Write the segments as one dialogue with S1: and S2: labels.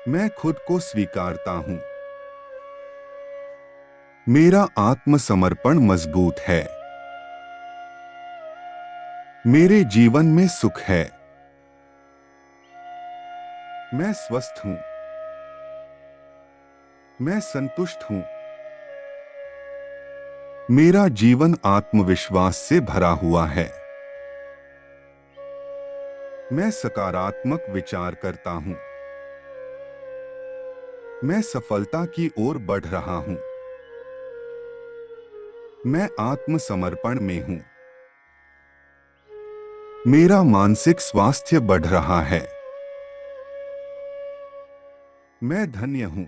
S1: मैं खुद को स्वीकारता हूं। मेरा आत्मसमर्पण मजबूत है। मेरे जीवन में सुख है। मैं स्वस्थ हूं। मैं संतुष्ट हूं। मेरा जीवन आत्मविश्वास से भरा हुआ है। मैं सकारात्मक विचार करता हूं। मैं सफलता की ओर बढ़ रहा हूं। मैं आत्मसमर्पण में हूं। मेरा मानसिक स्वास्थ्य बढ़ रहा है। मैं धन्य हूं।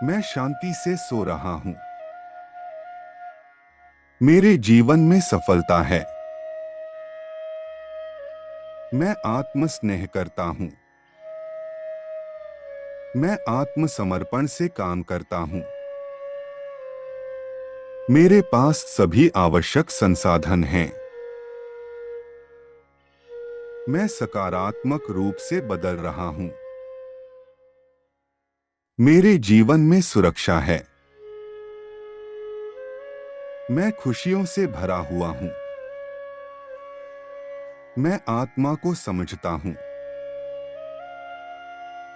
S1: मैं शांति से सो रहा हूं। मेरे जीवन में सफलता है। मैं आत्मस्नेह करता हूं। मैं आत्मसमर्पण से काम करता हूं। मेरे पास सभी आवश्यक संसाधन हैं। मैं सकारात्मक रूप से बदल रहा हूं। मेरे जीवन में सुरक्षा है। मैं खुशियों से भरा हुआ हूं। मैं आत्मा को समझता हूं।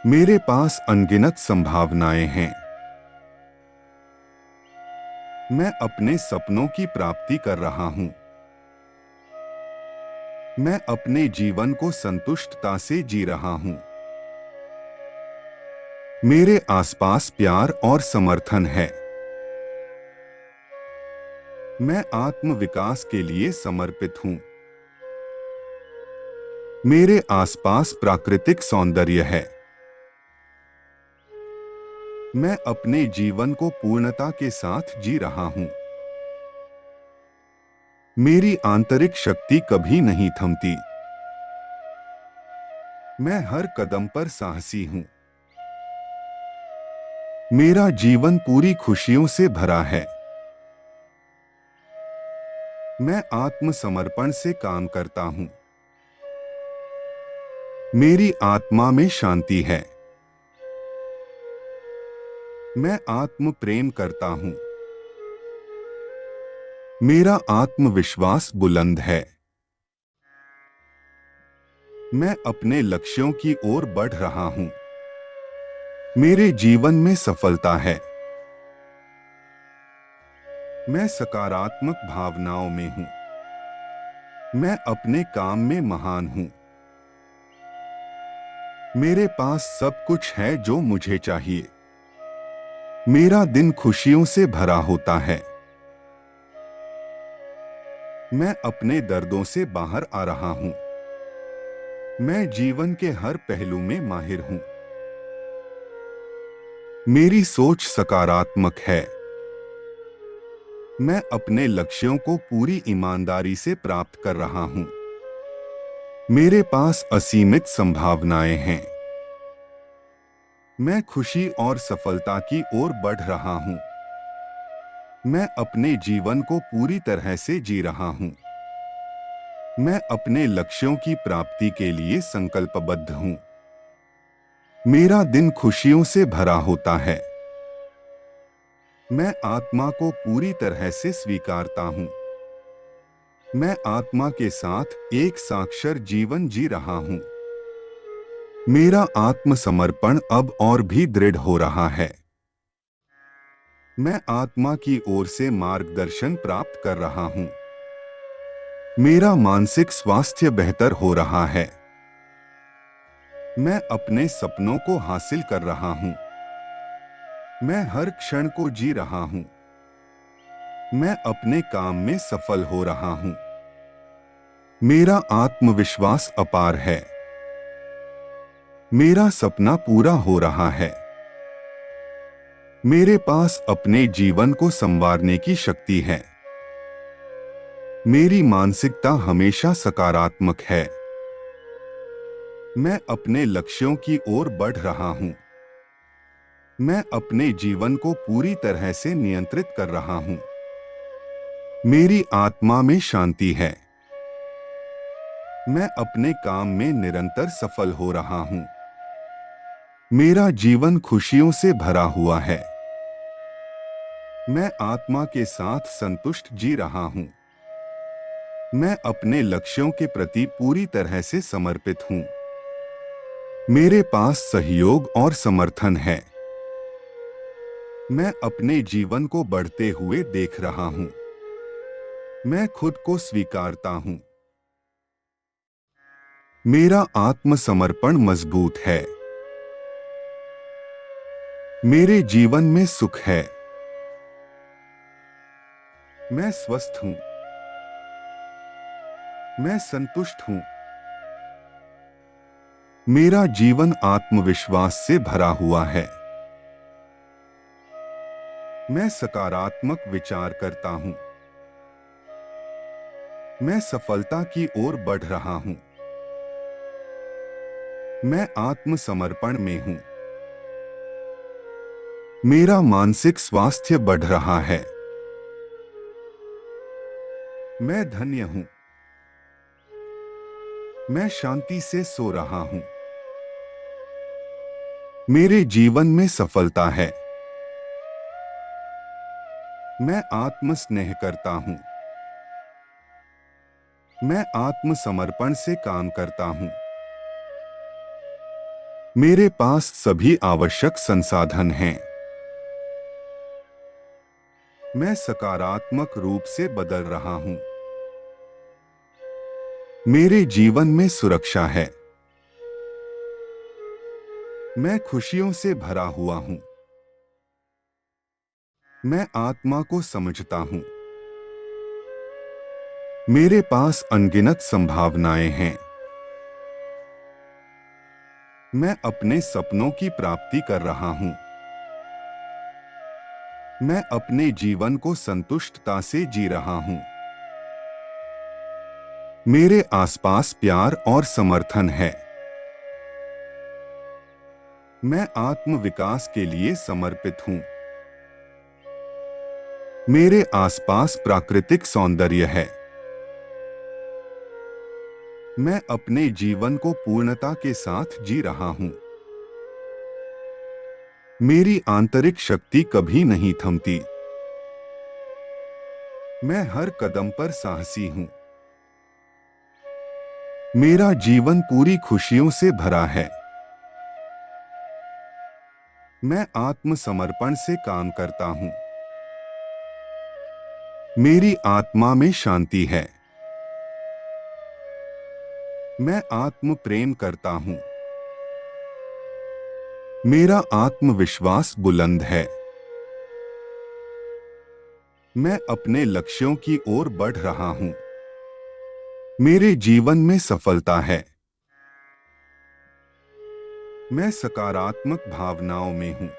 S1: मेरे पास अनगिनत संभावनाएं हैं। मैं अपने सपनों की प्राप्ति कर रहा हूं। मैं अपने जीवन को संतुष्टता से जी रहा हूं। मेरे आसपास प्यार और समर्थन है। मैं आत्म विकास के लिए समर्पित हूं। मेरे आसपास प्राकृतिक सौंदर्य है। मैं अपने जीवन को पूर्णता के साथ जी रहा हूं। मेरी आंतरिक शक्ति कभी नहीं थमती। मैं हर कदम पर साहसी हूं। मेरा जीवन पूरी खुशियों से भरा है। मैं आत्मसमर्पण से काम करता हूं। मेरी आत्मा में शांति है। मैं आत्म प्रेम करता हूं। मेरा आत्मविश्वास बुलंद है। मैं अपने लक्ष्यों की ओर बढ़ रहा हूं। मेरे जीवन में सफलता है। मैं सकारात्मक भावनाओं में हूं। मैं अपने काम में महान हूं। मेरे पास सब कुछ है जो मुझे चाहिए। मेरा दिन खुशियों से भरा होता है। मैं अपने दर्दों से बाहर आ रहा हूं। मैं जीवन के हर पहलू में माहिर हूं। मेरी सोच सकारात्मक है। मैं अपने लक्ष्यों को पूरी ईमानदारी से प्राप्त कर रहा हूं। मेरे पास असीमित संभावनाएं हैं। मैं खुशी और सफलता की ओर बढ़ रहा हूं। मैं अपने जीवन को पूरी तरह से जी रहा हूं। मैं अपने लक्ष्यों की प्राप्ति के लिए संकल्पबद्ध हूं। मेरा दिन खुशियों से भरा होता है। मैं आत्मा को पूरी तरह से स्वीकारता हूं। मैं आत्मा के साथ एक साक्षर जीवन जी रहा हूं। मेरा आत्मसमर्पण अब और भी दृढ़ हो रहा है। मैं आत्मा की ओर से मार्गदर्शन प्राप्त कर रहा हूं। मेरा मानसिक स्वास्थ्य बेहतर हो रहा है। मैं अपने सपनों को हासिल कर रहा हूं। मैं हर क्षण को जी रहा हूं। मैं अपने काम में सफल हो रहा हूं। मेरा आत्मविश्वास अपार है। मेरा सपना पूरा हो रहा है। मेरे पास अपने जीवन को संवारने की शक्ति है। मेरी मानसिकता हमेशा सकारात्मक है। मैं अपने लक्ष्यों की ओर बढ़ रहा हूं। मैं अपने जीवन को पूरी तरह से नियंत्रित कर रहा हूं। मेरी आत्मा में शांति है। मैं अपने काम में निरंतर सफल हो रहा हूं। मेरा जीवन खुशियों से भरा हुआ है। मैं आत्मा के साथ संतुष्ट जी रहा हूँ। मैं अपने लक्ष्यों के प्रति पूरी तरह से समर्पित हूँ। मेरे पास सहयोग और समर्थन है। मैं अपने जीवन को बढ़ते हुए देख रहा हूँ। मैं खुद को स्वीकारता हूँ। मेरा आत्मसमर्पण मजबूत है। मेरे जीवन में सुख है। मैं स्वस्थ हूँ। मैं संतुष्ट हूँ। मेरा जीवन आत्मविश्वास से भरा हुआ है। मैं सकारात्मक विचार करता हूँ। मैं सफलता की ओर बढ़ रहा हूँ। मैं आत्मसमर्पण में हूँ। मेरा मानसिक स्वास्थ्य बढ़ रहा है। मैं धन्य हूँ। मैं शांति से सो रहा हूँ। मेरे जीवन में सफलता है। मैं आत्मस्नेह करता हूँ। मैं आत्मसमर्पण से काम करता हूँ। मेरे पास सभी आवश्यक संसाधन हैं। मैं सकारात्मक रूप से बदल रहा हूँ। मेरे जीवन में सुरक्षा है। मैं खुशियों से भरा हुआ हूँ। मैं आत्मा को समझता हूँ। मेरे पास अनगिनत संभावनाएं हैं। मैं अपने सपनों की प्राप्ति कर रहा हूँ। मैं अपने जीवन को संतुष्टता से जी रहा हूँ। मेरे आसपास प्यार और समर्थन है। मैं आत्म विकास के लिए समर्पित हूँ। मेरे आसपास प्राकृतिक सौंदर्य है। मैं अपने जीवन को पूर्णता के साथ जी रहा हूँ। मेरी आंतरिक शक्ति कभी नहीं थमती। मैं हर कदम पर साहसी हूँ। मेरा जीवन पूरी खुशियों से भरा है। मैं आत्मसमर्पण से काम करता हूँ। मेरी आत्मा में शांति है। मैं आत्म प्रेम करता हूँ। मेरा आत्मविश्वास बुलंद है। मैं अपने लक्ष्यों की ओर बढ़ रहा हूँ। मेरे जीवन में सफलता है। मैं सकारात्मक भावनाओं में हूँ।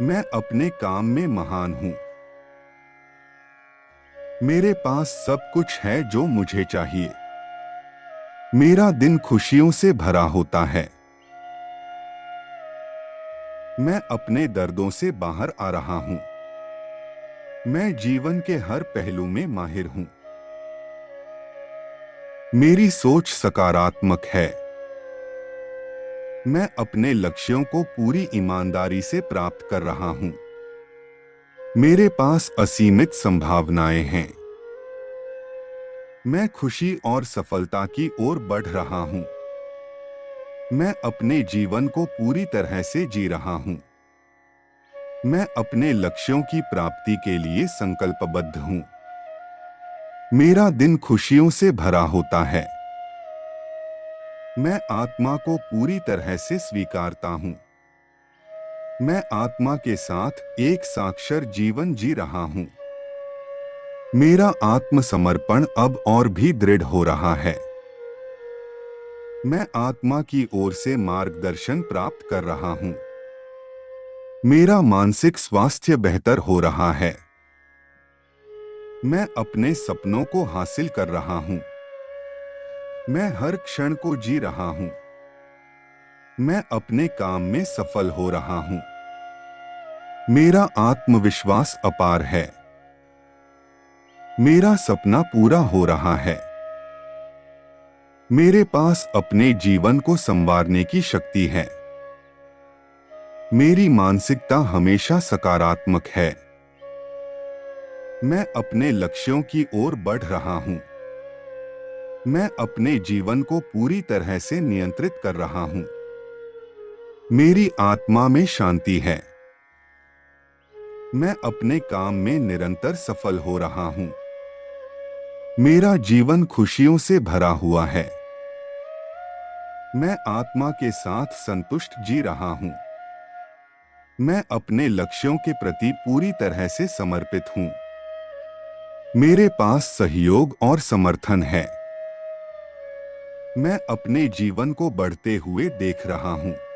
S1: मैं अपने काम में महान हूँ। मेरे पास सब कुछ है जो मुझे चाहिए। मेरा दिन खुशियों से भरा होता है। मैं अपने दर्दों से बाहर आ रहा हूँ। मैं जीवन के हर पहलू में माहिर हूँ। मेरी सोच सकारात्मक है। मैं अपने लक्ष्यों को पूरी ईमानदारी से प्राप्त कर रहा हूँ। मेरे पास असीमित संभावनाएं हैं। मैं खुशी और सफलता की ओर बढ़ रहा हूँ। मैं अपने जीवन को पूरी तरह से जी रहा हूँ। मैं अपने लक्ष्यों की प्राप्ति के लिए संकल्पबद्ध हूँ। मेरा दिन खुशियों से भरा होता है। मैं आत्मा को पूरी तरह से स्वीकारता हूँ। मैं आत्मा के साथ एक साक्षर जीवन जी रहा हूँ। मेरा आत्मसमर्पण अब और भी दृढ़ हो रहा है। मैं आत्मा की ओर से मार्गदर्शन प्राप्त कर रहा हूँ। मेरा मानसिक स्वास्थ्य बेहतर हो रहा है। मैं अपने सपनों को हासिल कर रहा हूँ। मैं हर क्षण को जी रहा हूँ। मैं अपने काम में सफल हो रहा हूँ। मेरा आत्मविश्वास अपार है। मेरा सपना पूरा हो रहा है। मेरे पास अपने जीवन को संवारने की शक्ति है। मेरी मानसिकता हमेशा सकारात्मक है। मैं अपने लक्ष्यों की ओर बढ़ रहा हूं। मैं अपने जीवन को पूरी तरह से नियंत्रित कर रहा हूं। मेरी आत्मा में शांति है। मैं अपने काम में निरंतर सफल हो रहा हूं। मेरा जीवन खुशियों से भरा हुआ है। मैं आत्मा के साथ संतुष्ट जी रहा हूं। मैं अपने लक्ष्यों के प्रति पूरी तरह से समर्पित हूं। मेरे पास सहयोग और समर्थन है। मैं अपने जीवन को बढ़ते हुए देख रहा हूं।